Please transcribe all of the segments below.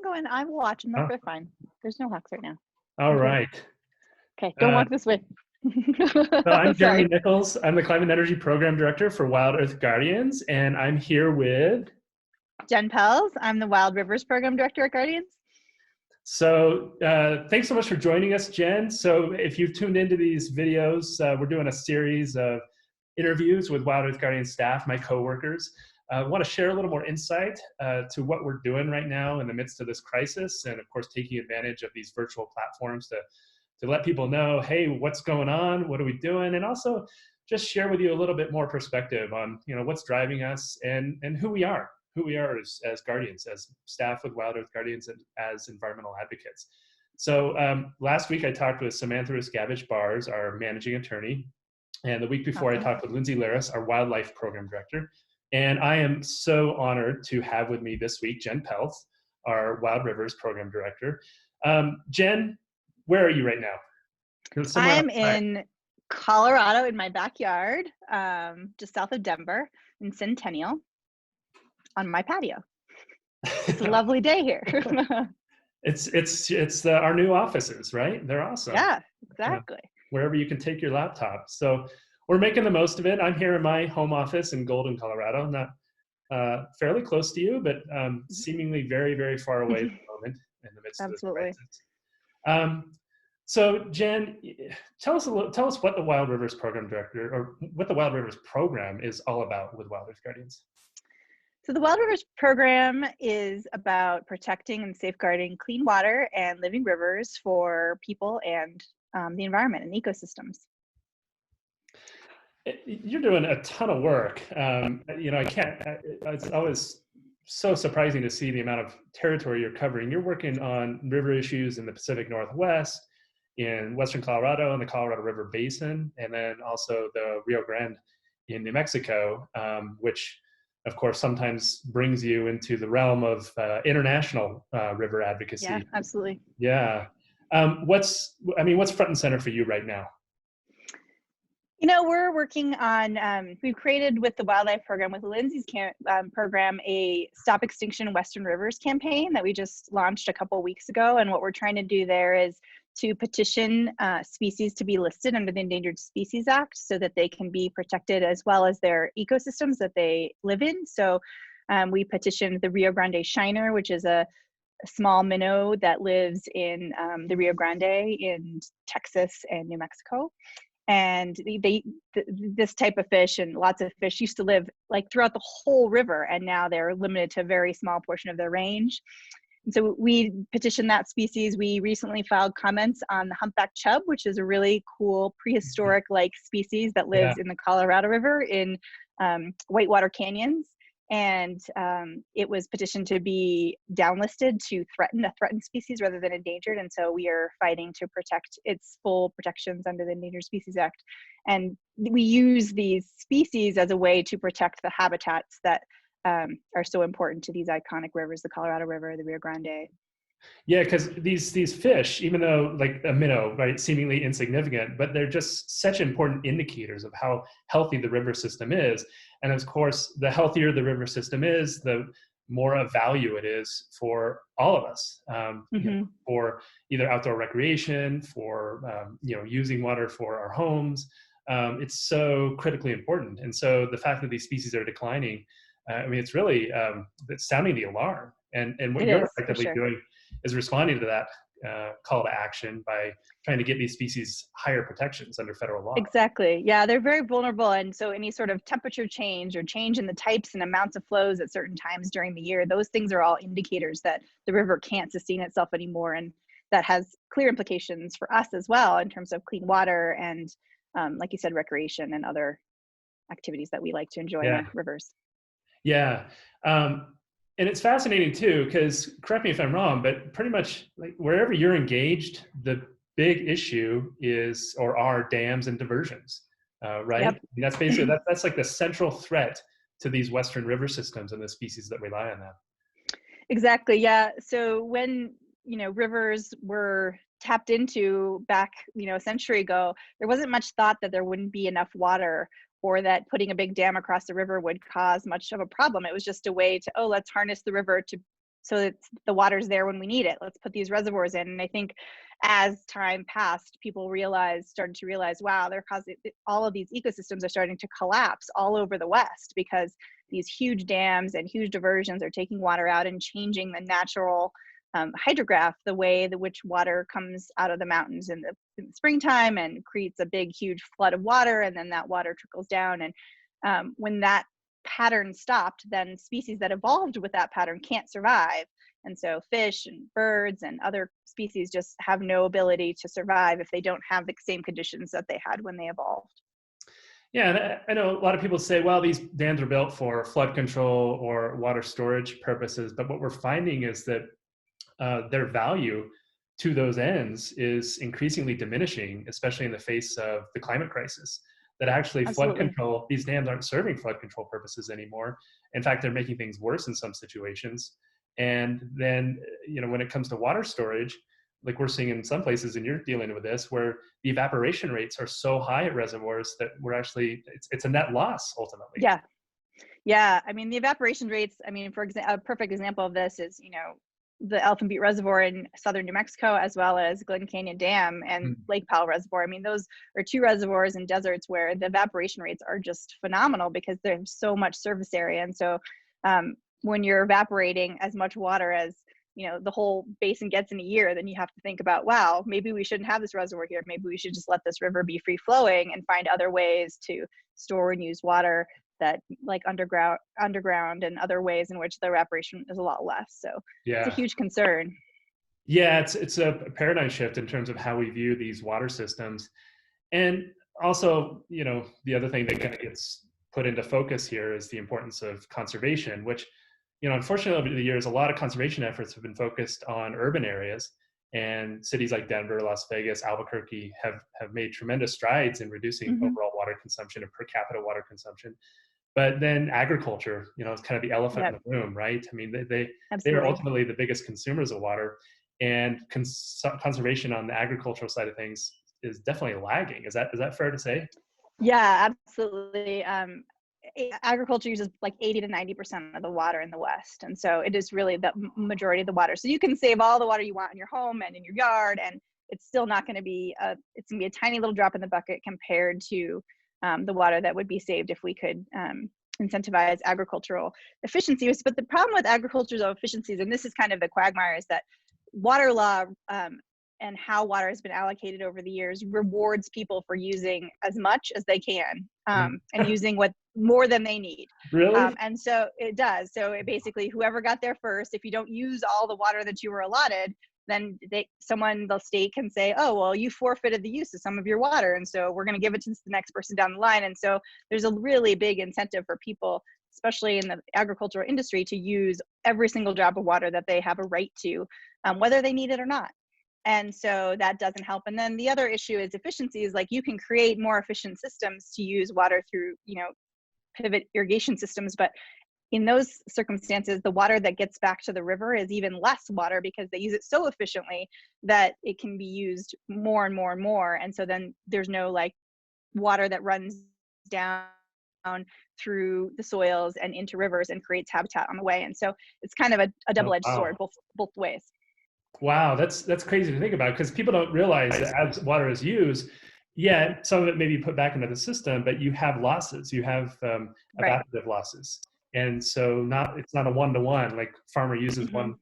going. I'm watching them. Oh, They're fine. There's no hawks right now. all Okay. right. Okay, don't walk this way. So I'm Jeremy Sorry. Nichols. I'm the Climate and Energy Program Director for WildEarth Guardians, and I'm here with... Jen Pelz. I'm the Wild Rivers Program Director at Guardians. So thanks so much for joining us, Jen. So if you've tuned into these videos, we're doing a series of interviews with WildEarth Guardians staff, my coworkers. I want to share a little more insight to what we're doing right now in the midst of this crisis, and of course taking advantage of these virtual platforms to let people know, hey, what's going on, what are we doing, and also just share with you a little bit more perspective on what's driving us and who we are as Guardians, as staff with WildEarth Guardians, and as environmental advocates. So last week I talked with Samantha Ruscavage-Bars, our managing attorney, and the week before I talked with Lindsay Laris, our wildlife program director. And I am so honored to have with me this week Jen Pelz, our Wild Rivers program director. Jen, where are you right now? I'm in Colorado in my backyard, just south of Denver, in Centennial, on my patio. It's a lovely day here. It's our new offices, right? They're awesome. Yeah, exactly. Wherever you can take your laptop. So we're making the most of it. I'm here in my home office in Golden, Colorado. Not fairly close to you, but seemingly very, very far away at the moment in the midst of this crisis. So Jen, tell us what the Wild Rivers Program Director, or what the Wild Rivers Program is all about with WildEarth Guardians. So the Wild Rivers Program is about protecting and safeguarding clean water and living rivers for people and the environment and ecosystems. You're doing a ton of work. It's always so surprising to see the amount of territory you're covering. You're working on river issues in the Pacific Northwest, in Western Colorado, and the Colorado River Basin, and then also the Rio Grande in New Mexico, which of course sometimes brings you into the realm of international river advocacy. Yeah, absolutely. Yeah. What's front and center for you right now? We're working on, we've created with the wildlife program, with Lindsay's program, a Stop Extinction in Western Rivers campaign that we just launched a couple weeks ago. And what we're trying to do there is to petition species to be listed under the Endangered Species Act so that they can be protected, as well as their ecosystems that they live in. So we petitioned the Rio Grande shiner, which is a small minnow that lives in the Rio Grande in Texas and New Mexico. And this type of fish and lots of fish used to live like throughout the whole river, and now they're limited to a very small portion of their range. And so we petitioned that species. We recently filed comments on the humpback chub, which is a really cool prehistoric-like species that lives in the Colorado River in whitewater canyons. And it was petitioned to be downlisted to a threatened species rather than endangered. And so we are fighting to protect its full protections under the Endangered Species Act. And we use these species as a way to protect the habitats that are so important to these iconic rivers, the Colorado River, the Rio Grande. Yeah, because these fish, even though like a minnow, right, seemingly insignificant, but they're just such important indicators of how healthy the river system is. And of course, the healthier the river system is, the more of value it is for all of us, for either outdoor recreation, for using water for our homes. It's so critically important. And so the fact that these species are declining, it's really it's sounding the alarm. And what you're effectively doing is responding to that call to action by trying to get these species higher protections under federal law. Exactly. Yeah, they're very vulnerable. And so any sort of temperature change or change in the types and amounts of flows at certain times during the year, those things are all indicators that the river can't sustain itself anymore. And that has clear implications for us as well in terms of clean water and, like you said, recreation and other activities that we like to enjoy in our rivers. Yeah. And it's fascinating too, because correct me if I'm wrong, but pretty much like wherever you're engaged, the big issue is or are dams and diversions, right? Yep. I mean, that's basically that's like the central threat to these Western river systems and the species that rely on them. Exactly. Yeah. So when rivers were tapped into back a century ago, there wasn't much thought that there wouldn't be enough water, or that putting a big dam across the river would cause much of a problem. It was just a way to, let's harness the river to so it's the water's there when we need it. Let's put these reservoirs in. And I think as time passed, people started to realize, wow, they're causing, all of these ecosystems are starting to collapse all over the West because these huge dams and huge diversions are taking water out and changing the natural hydrograph, the way that which water comes out of the mountains in the springtime and creates a big, huge flood of water. And then that water trickles down. And when that pattern stopped, then species that evolved with that pattern can't survive. And so fish and birds and other species just have no ability to survive if they don't have the same conditions that they had when they evolved. Yeah, and I know a lot of people say, well, these dams are built for flood control or water storage purposes, but what we're finding is that their value to those ends is increasingly diminishing, especially in the face of the climate crisis. That actually flood control, these dams aren't serving flood control purposes anymore. In fact, they're making things worse in some situations. And then, when it comes to water storage, like we're seeing in some places, and you're dealing with this, where the evaporation rates are so high at reservoirs that we're actually, it's a net loss ultimately. Yeah. Yeah. I mean, the evaporation rates, I mean, for example, a perfect example of this is, the Elephant Butte Reservoir in southern New Mexico, as well as Glen Canyon Dam and Lake Powell Reservoir. I mean, those are two reservoirs in deserts where the evaporation rates are just phenomenal because there's so much surface area. And so when you're evaporating as much water as, the whole basin gets in a year, then you have to think about, wow, maybe we shouldn't have this reservoir here. Maybe we should just let this river be free flowing and find other ways to store and use water, that like underground and other ways in which the evaporation is a lot less. So yeah, it's a huge concern. Yeah, it's a paradigm shift in terms of how we view these water systems. And also, the other thing that kind of gets put into focus here is the importance of conservation, which, unfortunately over the years, a lot of conservation efforts have been focused on urban areas, and cities like Denver, Las Vegas, Albuquerque have made tremendous strides in reducing overall water consumption and per capita water consumption. But then agriculture, is kind of the elephant in the room, right? I mean, they are ultimately the biggest consumers of water, and conservation on the agricultural side of things is definitely lagging. Is that fair to say? Yeah, absolutely. Agriculture uses like 80 to 90% of the water in the West. And so it is really the majority of the water. So you can save all the water you want in your home and in your yard, and it's still not going to be it's going to be a tiny little drop in the bucket compared to the water that would be saved if we could incentivize agricultural efficiencies. But the problem with agricultural efficiencies, and this is kind of the quagmire, is that water law and how water has been allocated over the years rewards people for using as much as they can and using more than they need. Really? And so it does. So it basically, whoever got there first, if you don't use all the water that you were allotted, then the state can say, oh, well, you forfeited the use of some of your water, and so we're going to give it to the next person down the line. And so there's a really big incentive for people, especially in the agricultural industry, to use every single drop of water that they have a right to, whether they need it or not. And so that doesn't help. And then the other issue is efficiencies. Like, you can create more efficient systems to use water through, pivot irrigation systems, but in those circumstances, the water that gets back to the river is even less water because they use it so efficiently that it can be used more and more and more. And so then there's no water that runs down through the soils and into rivers and creates habitat on the way. And so it's kind of a double-edged sword, both ways. Wow, that's crazy to think about, because people don't realize that as water is used, some of it may be put back into the system, but you have losses. You have evaporative losses. And so it's not a one-to-one, like farmer uses 1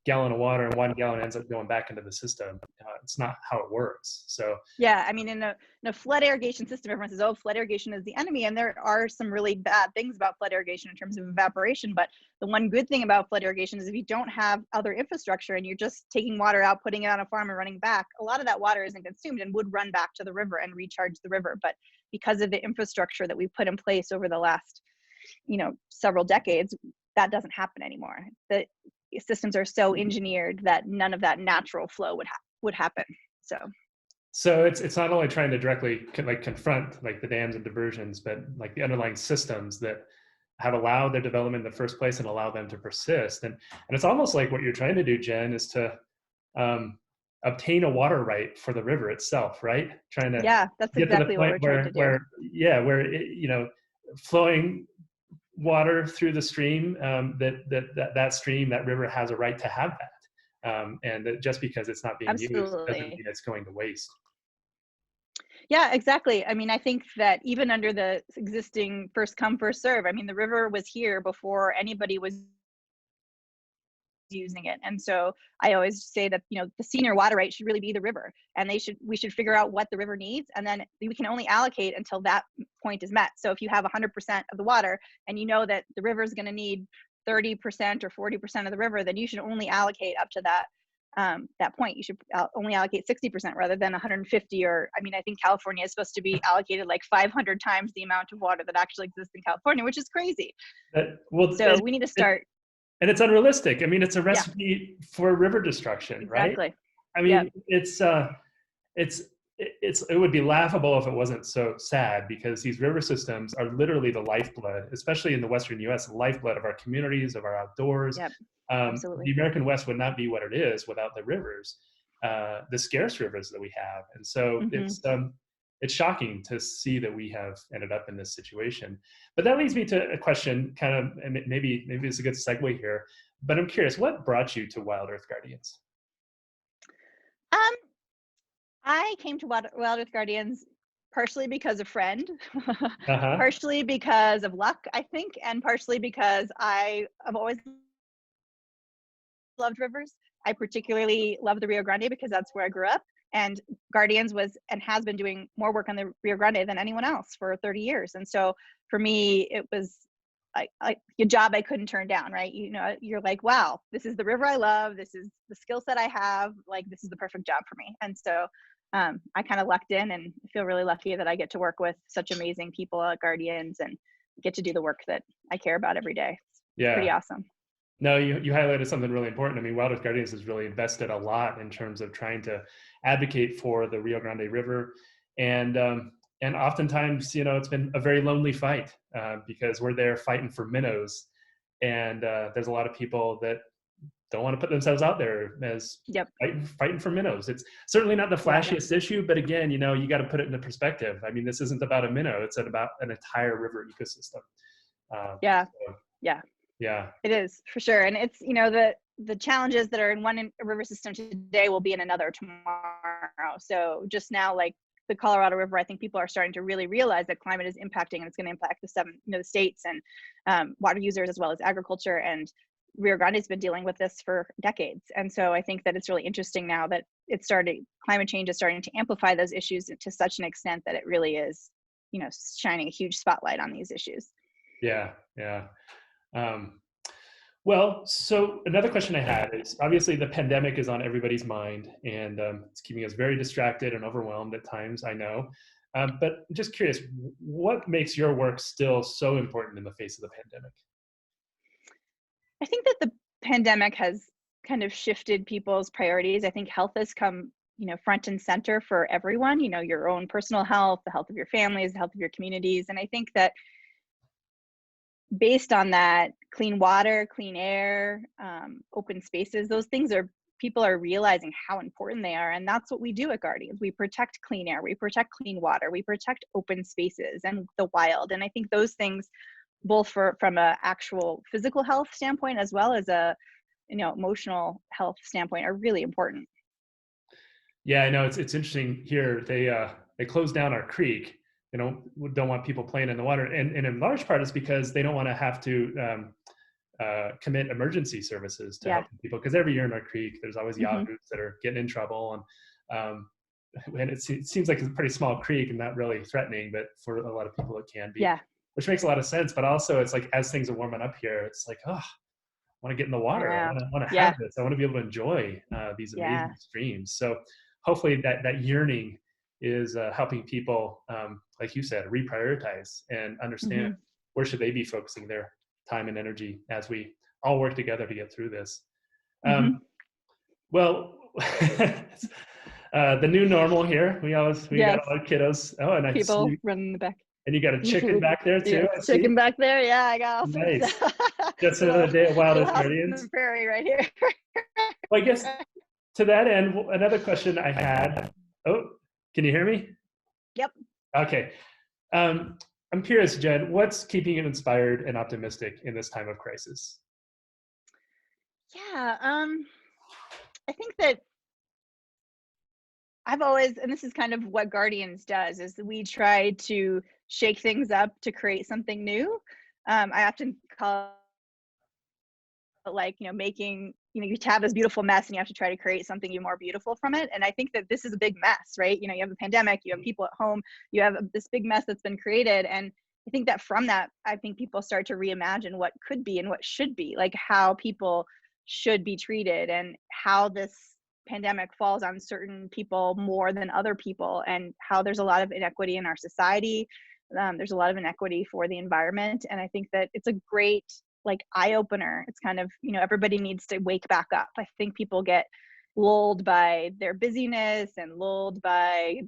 gallon of water and 1 gallon ends up going back into the system. It's not how it works. So yeah, I mean, in a flood irrigation system, everyone says, oh, flood irrigation is the enemy. And there are some really bad things about flood irrigation in terms of evaporation. But the one good thing about flood irrigation is if you don't have other infrastructure and you're just taking water out, putting it on a farm and running back, a lot of that water isn't consumed and would run back to the river and recharge the river. But because of the infrastructure that we've put in place over the last several decades, that doesn't happen anymore. The systems are so engineered that none of that natural flow would happen. So it's not only trying to directly confront the dams and diversions, but the underlying systems that have allowed their development in the first place and allow them to persist. And it's almost like what you're trying to do, Jen, is to obtain a water right for the river itself, right? Trying to that's exactly what we're trying to do. Where flowing water through the stream, that stream, that river has a right to have that. And that just because it's not being used doesn't mean Absolutely. it's going to waste. Yeah, exactly. I mean, I think that even under the existing first come, first serve, I mean, the river was here before anybody was using it. And so I always say that, the senior water right should really be the river, and we should figure out what the river needs, and then we can only allocate until that point is met. So if you have 100% of the water and you know that the river is going to need 30% or 40% of the river, then you should only allocate up to that point. You should only allocate 60% rather than 150. Or, I mean, I think California is supposed to be allocated like 500 times the amount of water that actually exists in California, which is crazy. Well, So we need to start. And it's unrealistic. I mean, it's a Yeah, recipe for river destruction, right? exactly. I Yep. mean, it would be laughable if it wasn't so sad, because these river systems are literally the lifeblood, especially in the Western US, the lifeblood of our communities, of our outdoors. Yep. The Absolutely. American West would not be what it is without the rivers, the scarce rivers that we have. And so it's shocking to see that we have ended up in this situation. But that leads me to a question, kind of, and maybe it's a good segue here, but I'm curious, what brought you to WildEarth Guardians? Um, I came to WildEarth Guardians partially because a friend, Uh-huh. partially because of luck, I think, and partially because I've always loved rivers. I particularly love the Rio Grande because that's where I grew up. And Guardians was and has been doing more work on the Rio Grande than anyone else for 30 years. And so for me, it was a job I couldn't turn down, right? You're like, wow, this is the river I love. This is the skill set I have. Like, this is the perfect job for me. And so I kind of lucked in, and feel really lucky that I get to work with such amazing people at Guardians and get to do the work that I care about every day. It's pretty awesome. No, you highlighted something really important. I mean, WildEarth Guardians has really invested a lot in terms of trying to advocate for the Rio Grande River, and oftentimes, it's been a very lonely fight, because we're there fighting for minnows, and there's a lot of people that don't want to put themselves out there as fighting for minnows. It's certainly not the flashiest issue, but again, you got to put it into perspective. I mean, this isn't about a minnow; it's about an entire river ecosystem. Yeah, it is, for sure. And it's, the challenges that are in one river system today will be in another tomorrow. So just now, like the Colorado River, I think people are starting to really realize that climate is impacting, and it's going to impact the states and water users, as well as agriculture. And Rio Grande has been dealing with this for decades. And so I think that it's really interesting now that climate change is starting to amplify those issues to such an extent that it really is, shining a huge spotlight on these issues. Yeah. Well, so another question I had is, obviously the pandemic is on everybody's mind, and it's keeping us very distracted and overwhelmed at times, I know. But I'm just curious, what makes your work still so important in the face of the pandemic? I think that the pandemic has kind of shifted people's priorities. I think health has come, front and center for everyone, your own personal health, the health of your families, the health of your communities. And I think that based on that, clean water, clean air, open spaces, those things people are realizing how important they are. And that's what we do at Guardians. We protect clean air, we protect clean water, we protect open spaces and the wild. And I think those things, both from a actual physical health standpoint, as well as a emotional health standpoint, are really important. Yeah, I know, it's interesting here. They closed down our creek. They don't want people playing in the water, and in large part it's because they don't want to have to commit emergency services to help people, because every year in our creek there's always yahoos that are getting in trouble, and it seems like it's a pretty small creek and not really threatening, but for a lot of people it can be, which makes a lot of sense. But also, it's like, as things are warming up here, it's like, oh, I want to get in the water. I want to have this. I want to be able to enjoy these amazing streams. So hopefully that yearning is helping people, like you said, reprioritize and understand where should they be focusing their time and energy as we all work together to get through this. Well, the new normal here. We got a lot of kiddos. Oh, and people running in the back. And you got a chicken back there too. Chicken back there. Yeah, I got all nice. Just another day of WildEarth Guardians. Prairie right here. Well, I guess to that end, another question I had. Oh, can you hear me? Yep. Okay. I'm curious, Jen, what's keeping you inspired and optimistic in this time of crisis? Yeah, I think that I've always, and this is kind of what Guardians does, is that we try to shake things up to create something new. I often call it like, making, you have this beautiful mess and you have to try to create something even more beautiful from it. And I think that this is a big mess, right? You have a pandemic, you have people at home, you have this big mess that's been created. And I think that from that, I think people start to reimagine what could be and what should be, like how people should be treated and how this pandemic falls on certain people more than other people, and how there's a lot of inequity in our society. There's a lot of inequity for the environment. And I think that it's a great like eye opener. It's kind of, everybody needs to wake back up. I think people get lulled by their busyness and lulled by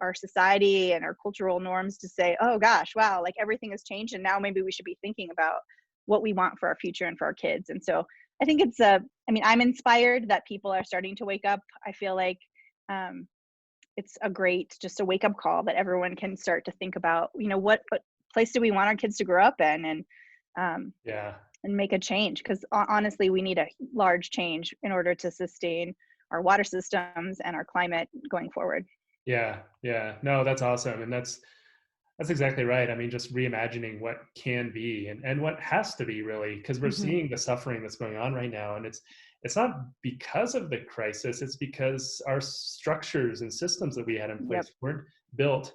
our society and our cultural norms to say, oh gosh, wow, like everything has changed. And now maybe we should be thinking about what we want for our future and for our kids. And so I think I'm inspired that people are starting to wake up. I feel like it's just a wake up call that everyone can start to think about, what place do we want our kids to grow up in, Yeah. and make a change. Because honestly, we need a large change in order to sustain our water systems and our climate going forward. Yeah. Yeah. No, that's awesome. And that's exactly right. I mean, just reimagining what can be and what has to be, really, because we're Hmm. seeing the suffering that's going on right now. And it's not because of the crisis, it's because our structures and systems that we had in Yep. place weren't built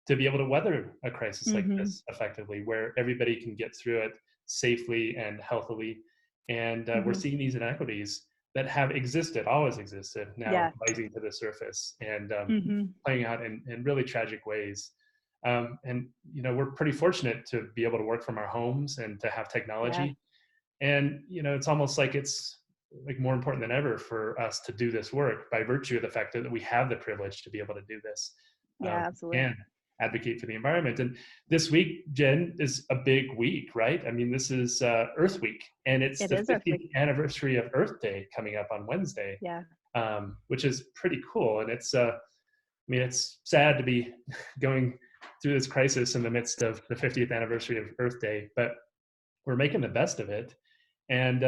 to be able to weather a crisis like Hmm. this effectively, where everybody can get through it safely and healthily. And we're Hmm. seeing these inequities that have existed, always existed, now Yeah. rising to the surface and Hmm. playing out in really tragic ways. And we're pretty fortunate to be able to work from our homes and to have Yeah. technology. And it's almost like it's like more important than ever for us to do this work by virtue of the fact that we have the privilege to be able to do this, Yeah, absolutely. and advocate for the environment. And this week, Jen, is a big week, right? I mean, this is Earth Week, and it's It the is Earth 50th Week. anniversary of Earth Day coming up on Wednesday, Yeah. which is pretty cool. And I mean, it's sad to be going through this crisis in the midst of the 50th anniversary of Earth Day, but we're making the best of it, and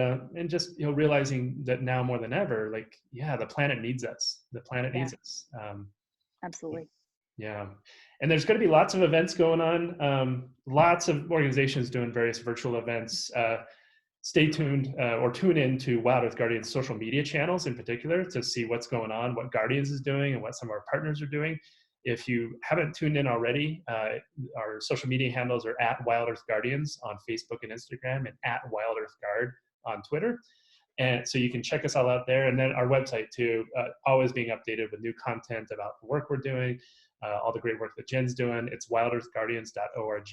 just realizing that now more than ever, like, yeah, the planet needs us. The planet Yeah, needs us. absolutely. Yeah, and there's going to be lots of events going on. Lots of organizations doing various virtual events. Stay tuned or tune in to WildEarth Guardians social media channels in particular to see what's going on, what Guardians is doing, and what some of our partners are doing. If you haven't tuned in already, our social media handles are at WildEarth Guardians on Facebook and Instagram, and at WildEarth Guard on Twitter. And so you can check us all out there. And then our website too, always being updated with new content about the work we're doing, all the great work that Jen's doing. It's wildearthguardians.org.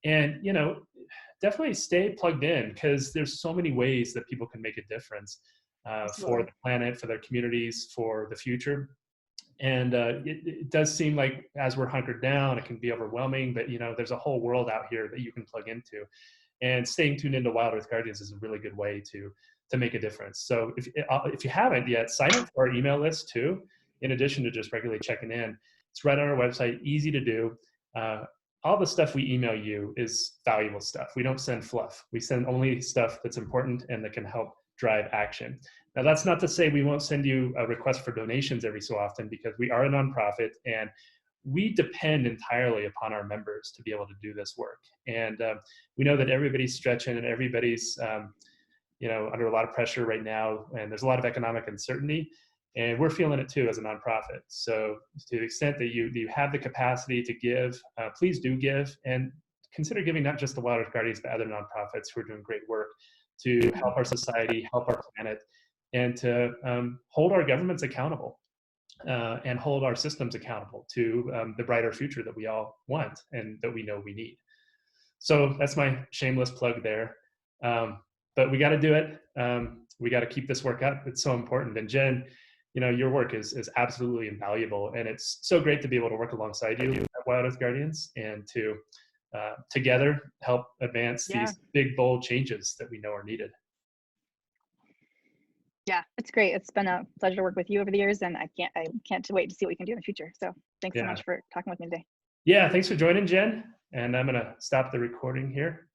And definitely stay plugged in, because there's so many ways that people can make a difference for Absolutely. the planet, for their communities, for the future. And it does seem like as we're hunkered down, it can be overwhelming, but there's a whole world out here that you can plug into. And staying tuned into WildEarth Guardians is a really good way to make a difference. So if you haven't yet, sign up for our email list too, in addition to just regularly checking in. It's right on our website, easy to do. All the stuff we email you is valuable stuff. We don't send fluff. We send only stuff that's important and that can help drive action. Now, that's not to say we won't send you a request for donations every so often, because we are a nonprofit and we depend entirely upon our members to be able to do this work. And we know that everybody's stretching and everybody's under a lot of pressure right now, and there's a lot of economic uncertainty. And we're feeling it too as a nonprofit. So to the extent that you have the capacity to give, please do give, and consider giving not just the WildEarth Guardians, but other nonprofits who are doing great work to help our society, help our planet, and to hold our governments accountable and hold our systems accountable to the brighter future that we all want and that we know we need. So that's my shameless plug there. But we got to do it. We got to keep this work up. It's so important. And Jen, your work is absolutely invaluable, and it's so great to be able to work alongside you at WildEarth Guardians and to together help advance Yeah. these big, bold changes that we know are needed. Yeah, it's great. It's been a pleasure to work with you over the years, and I can't wait to see what we can do in the future. So thanks so Yeah. much for talking with me today. Yeah. Thanks for joining, Jen. And I'm going to stop the recording here.